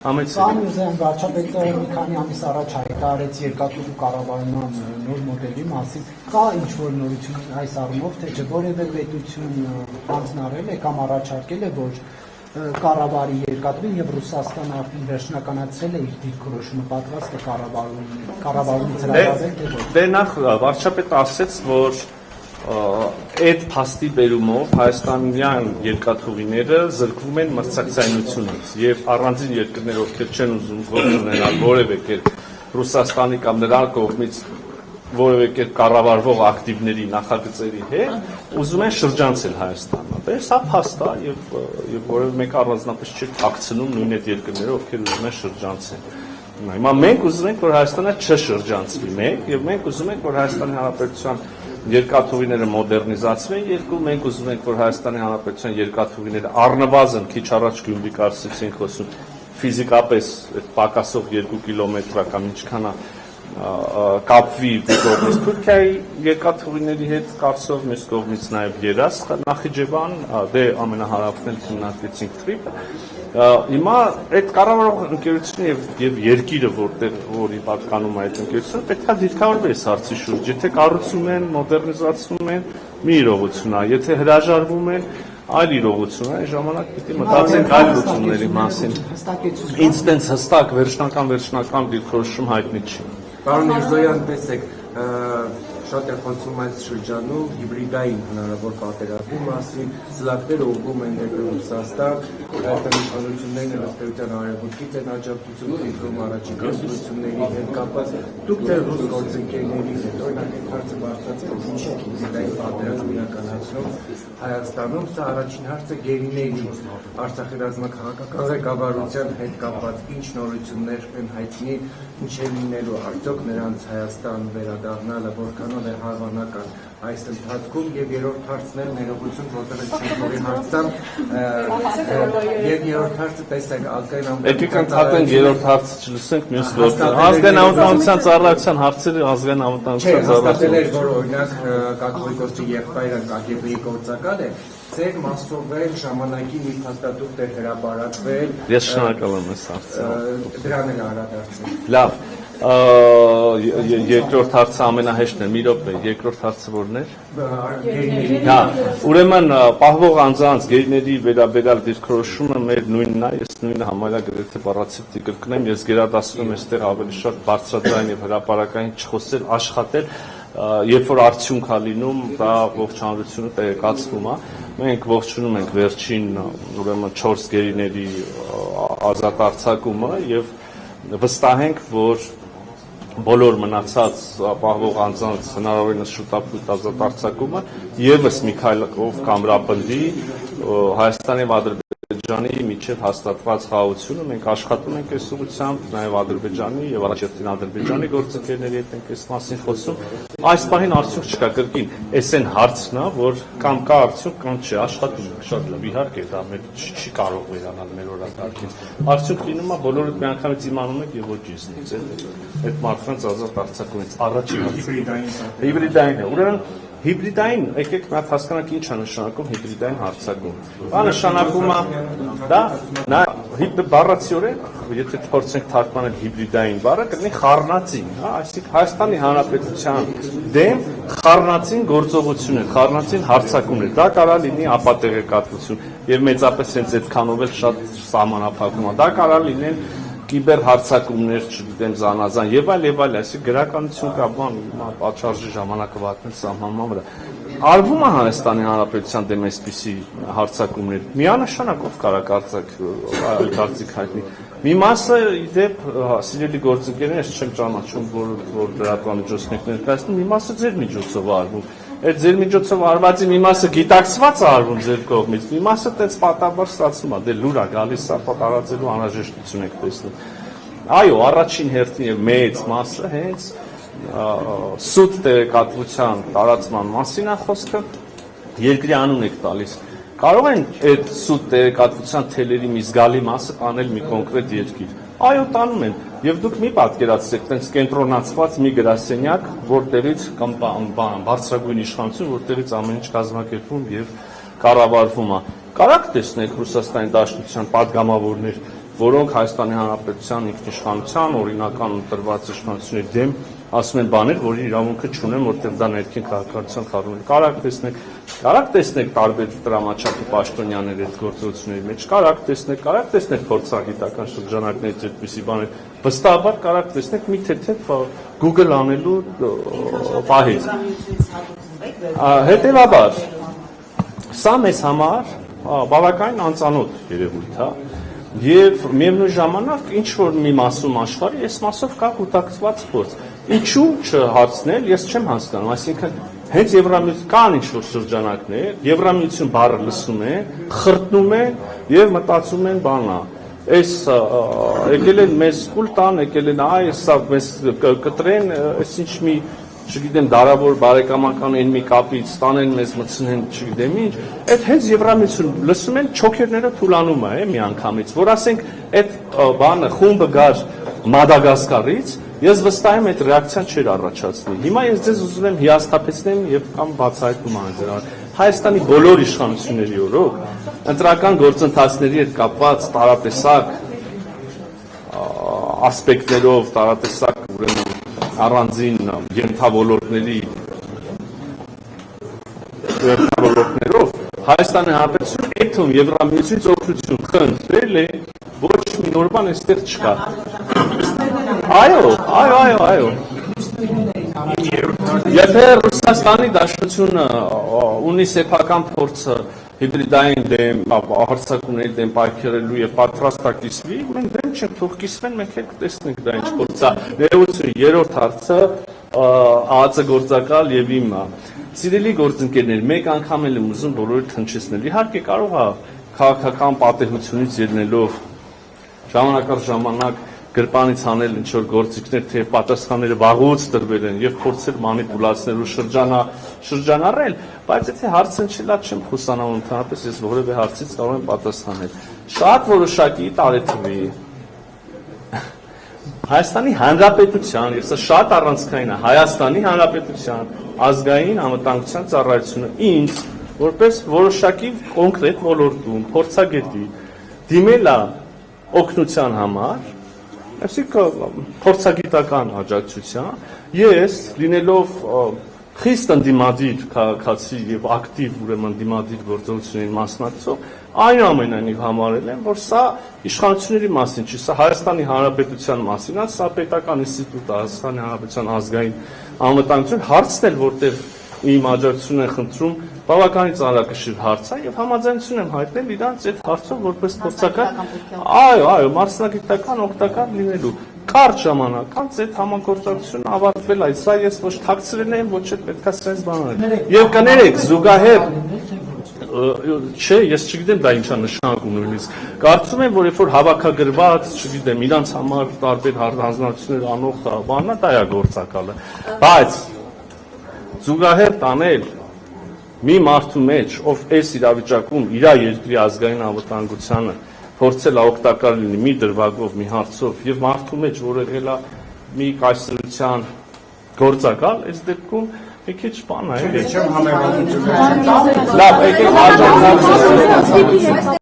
Ամեն վարչապետը մի քանի ամիս առաջ հայտարարեց երկաթուղու կառավարման նոր մոդելի մասին, կա ինչ-որ նորություն այս առումով, թե չէ որևէ պետություն հանձնարարել է կամ առաջարկել է, որ կառավարի երկաթուղին եւ Ռուսաստանը արդեն վերջնականացրել է իր դիրքորոշումը, պատրաստ է կառավարումից հրաժարվել, թե ոչ։ Դե նախ վարչապետը ասաց, որ այդ փաստի բերումով հայաստանյան երկաթուղիները զրկվում են մրցակցայնությունից եւ առանձին երկրներ, ովքեր չեն ուզում գործ ունենալ որևէ կերպ Ռուսաստանի կամ նրա կողմից որևէ կերպ կառավարվող ակտիվների նախագծերի հետ, ուզում են շրջանցել Հայաստանը։ Դե սա փաստ է եւ որևէ մեկ առանձնապես չի թաքցնում նույն այդ երկրները, ովքեր ուզում են շրջանցել։ Հիմա մենք ուզում ենք, որ Հայաստանը չշրջանցվի մեկ, եւ մենք ուզում ենք, որ Հայաստանի Հանրապետության երկաթուղիները մոդեռնիզացվեն, երկու մենք ուզում ենք, որ Հայաստանի Հանրապետության երկաթուղիները առնվազն քիչ առաջ Գյումրի կարծիքից ենք խոսում, ֆիզիկապես այդ պակասող 2 կիլոմետր կամ ինչքան է կապվի կողմից Թուրքիայի երկաթուղիների հետ կարծով, մյուս կողմից նաև երաս Նախիջևան, դե ամենահարավն էլ քննարկեցինք Թրիպը։ Հիմա այդ կառավարող ընկերությունը եւ երկիրը, որի պատկանում է այդ ընկերությունը, պետք է դիրքավորվի այս հարցի շուրջ։ Եթե կառուցում են, մոդեռնիզացնում են, մի իրողություն է, եթե հրաժարվում են, այլ իրողություն է, այն ժամանակ պիտի մտածենք այլ լուծումների մասին։ Ինձ տենց հստակ վերջնական դիրքորոշում հայտնի չի։ Պարոն Միրզոյան, տեսեք, շատ է խոսում այս շրջանում հիբրիդային հնարավոր պատերազմի մասին, սլակները ուղղում են դեպի Ռուսաստան, Հայաստանի իշխանություններն ըստ էության արևմուտքից են աջակցություն տիրում առաջիկա զորությունների հետ կապված։ Դուք դեռ ռուս գործընկերներից հետ օրինակ այդ հարցը բարձրացրեք, ինչ է հիբրիդային պատերազմ իրականացնում Հայաստանում, սա առաջին հարցը գերիների Արցախի ռազմաքաղաքական ղեկավարության հետ կապված ինչ նորություններ են հայտնի, ինչ է լինելու, արդյոք նրանց Հայաստան վերադառնալը որքանով է հավանական այս ընթացքում եւ երրորդ հարցն էլ ներողություն, որտեղ շնորհի հարցամ եւ երրորդ հարցը տեսեք ազգային Եկեք ընդհատենք երրորդ հարցը չլսենք մյուս գործը։ Ազգային անվտանգության ծառայության հարցերը ազգային անվտանգության ծառայության։ Չէ, որ օրինակ Կաթողիկոսի եղբայրը KGB-ի գործակալ է, ձեր մասով ժամանակի մի փաստաթուղթ է հրապարակվել։ Ես շնորհակալ եմ այս հարցը։ Դրան էլ անդրադարձեք։ Լավ։ Երկրորդ հարցը ամենահեշտն է, մի րոպե, երկրորդ հարցը որն էր։ Հա, ուրեմն պահվող անձանց գերիների վերաբերյալ դիրքորոշումը մեր նույնն է, ես նույնը համարյա գրեթե բառացիորեն կրկնեմ, ես գերադասում եմ այստեղ ավելի շատ բարձրաձայն եւ հրապարակային չխոսել, աշխատել, երբ որ արդյունք է լինում, դա ողջ հանրությունը տեղեկացվում է։ Մենք ողջունում ենք վերջին ուրեմն 4 գերիների ազատ արձակումը եւ վստահ ենք, որ բոլոր մնացած պահվող անձանց հնարավորինս շուտապույտ ազատ արձակումը եւս մի քայլով կամրապնդի Հայաստանի եւ Ադրբեջանի միջև հաստատված խաղաղությունը։ Մենք աշխատում ենք այս ուղղությամբ, նաեւ Ադրբեջանի եւ առաջին Ադրբեջանի գործընկերների հետ ենք այս մասին խոսում։ Այս պահին արդյունք չկա, կրկին, այս այն հարցն է, որ կամ կա արդյունք, կամ չէ, աշխատում ենք շատ լավ, իհարկե դա մեր չի կարող վերանալ մեր օրակարգից։ Արդյունք լինում է, բոլորը միանգամից իմանում եք եւ ոչ ինձնից այդ մարդկանց ազատ արձակումից առաջին հիբրիդային է։ Ուրեմն հիբրիդային, եկեք նա հասկանանք ինչ է նշանակում հիբրիդային հարձակում։ Դա նշանակում է դա բառացիորեն, եթե փորձենք թարգմանել հիբրիդային բառը, կլինի խառնածին, հա, այսինքն Հայաստանի Հանրապետության դեմ խառնածին գործողություններ, խառնածին հարձակումներ։ Դա կարող լինի ապատեղեկատվություն եւ մեծապես հենց այդքանով էլ շատ սահմանափակում է։ Դա կարող լինեն կիբեր հարձակումներ, չգիտեմ, զանազան եւ այլ, այսինքն գրականություն կա, բան, պատշարժի ժամանակը վատնել սահմանման վրա։ Արվում է Հայաստանի Հանրապետության դեմ այսպիսի հարձակումներ։ Միանշանակ ով կարող այլ կարծիք հայտնի։ Մի մասը իդեպ սիրելի գործընկերներ, ես չեմ ճանաչում, որ լրատվամիջոցներ ներկայացնում, մի մասը ձեր միջոցով արվում։ Այդ ձեր միջոցով արվածի մի մասը գիտակցված է արվում ձեր կողմից, մի մասը տենց պատահաբար ստացվում է, դե լուր է գալիս, սա տարածելու անհրաժեշտություն եք տեսնում։ Այո, առաջին հերթին եւ մեծ մասը հենց սուտ տեղեկատվության տարածման մասին է խոսքը, երկրի անուն եք տալիս։ Կարող են այդ սուտ տեղեկատվության թելերի մի զգալի մասը տանել մի կոնկրետ երկիր։ Այո, տանում են։ Եվ դուք մի պատկերացրեք, տենց կենտրոնացված մի գրասենյակ, որտեղից կամ բարձրագույն իշխանություն, որտեղից ամեն ինչ կազմակերպվում եւ կառավարվում է։ Կարաք տեսնեք Ռուսաստանի Դաշնության պատգամավորներ, որոնք Հայաստանի Հանրապետության ինքնիշխանության օրինական ընտրված իշխանությունների դեմ ասում են բաներ, որի իրավունքը չունեն, որտեղ դա ներքին քաղաքականության խախտում է։ Կարակ տեսնեք տարբեր տրամաչափի պաշտոնյաների այդ գործողությունների մեջ, կարակ տեսնեք փորձագիտական շրջանակներից այդպիսի բաներ, վստահաբար կարակ տեսնեք մի թեթև Google անելու պահից։ Հետևաբար, սա մեզ համար բավականին անծանոթ երևույթ է, եւ միևնույն ժամանակ ինչ որ մի մասում աշխարհի այս մասով կա կուտակված փորձ։ Ինչու չհարցնել, ես չեմ հասկանում, այսինքն հենց Եվրամիություն կան ինչ որ շրջանակներ, Եվրամիություն բառը լսում են, խրտնում են եւ մտածում են բանա։ Այս եկել են մեզ կուլ տան, եկել են սա մեզ կտրեն, այս ինչ մի չգիտեմ, դարավոր բարեկամական այն մի կապից ստանեն մեզ մտցնեն, չգիտեմ ինչ, այդ հենց Եվրամիություն լսում են չոքերները թուլանում է մի անգամից, որ ասենք այդ բանը խումբը գար Մադագասկարից, ես վստահ եմ այդ ռեակցիան չէր առաջացնի։ Հիմա ես ձեզ ուզում եմ հիասթափեցնեմ եւ կամ բացահայտում անձեռ։ Հայաստանի բոլոր իշխանությունների օրոք ընտրական գործընթացների հետ կապված տարատեսակ ասպեկտներով, տարատեսակ ուրեմն առանձին ենթավորողներով Հայաստանի Հանրապետությունը այդ թվում Եվրամիությունից օգնություն խնդրել է, ոչ մի նոր բան այստեղ չկա։ Այո։ Եթե Ռուսաստանի Դաշնությունը ունի սեփական փորձը հիբրիդային դեմ, հարձակումների դեմ պայքարելու եւ պատրաստ է կիսվի, մենք դեմ չենք, թող կիսվեն, մենք էլ տեսնենք դա ինչ փորձ է։ Ներողություն, երրորդ հարցը ԱԱԾ գործակալ եւ իմ սիրելի գործընկերներ, մեկ անգամ էլ եմ ուզում բոլորիդ հնչեցնել։ Իհարկե կարող է քաղաքական պատեհությունից ելնելով ժամանակ առ ժամանակ գրպանից անել ինչ որ գործիքներ, թե պատասխանները վաղուց տրվել են եւ փորձել մանիպուլացնել ու շրջանառել, բայց եթե հարցը չլա չեմ խուսանալու ընդհանրապես ես որևէ հարցից կարող եմ պատասխանել։ Շատ որոշակի տարեթվի Հայաստանի Հանրապետության, եւ սա շատ առանցքային է, Հայաստանի Հանրապետության ազգային անվտանգության ծառայությունը ինձ որպես որոշակի կոնկրետ ոլորտում փորձագետի դիմել է օգնության համար, այսինքն փորձագիտական աջակցության, ես լինելով խիստ ընդդիմադիր քաղաքացի եւ ակտիվ ուրեմն դիմադիր գործողությունների մասնակցող, այնուամենայնիվ համարել եմ, որ սա իշխանությունների մասին չի, սա Հայաստանի Հանրապետության մասին է, սա պետական ինստիտուտ է, Հայաստանի Հանրապետության ազգային անվտանգություն, հարցն էլ որտեղ իմ աջակցություն են խնդրում, բավականին ծանրակշիռ հարց է եւ համաձայնություն եմ հայտնել իրանց այդ հարցով որպես փորձական, այո, մասնագիտական օգտակար լինելու։ Կարճ ժամանակ անց այդ համագործակցությունը ավարտվել է, սա ես ոչ թաքցրել եմ, ոչ էլ պետքա սենց բաներ։ Եվ կներեք, զուգահեռ չէ, ես չգիտեմ դա ինչա նշանակում նույնիսկ։ Կարծում եմ, որ երբ որ հավաքագրված, չգիտեմ, իրանց համար տարբեր հանձնարարություններ անող բանա, դա է գործակալը։ Բայց զուգահեռ տանել մի մարդու մեջ, ով այս իրավիճակում իր երկրի ազգային անվտանգությանը փորձել է օգտակար լինի մի դրվագով, մի հարցով եւ մարդու մեջ, որ եղել է մի կայսրության գործակալ, այս դեպքում մի քիչ բան է, էլի։ Չեմ համեմատում։ Լավ, եկեք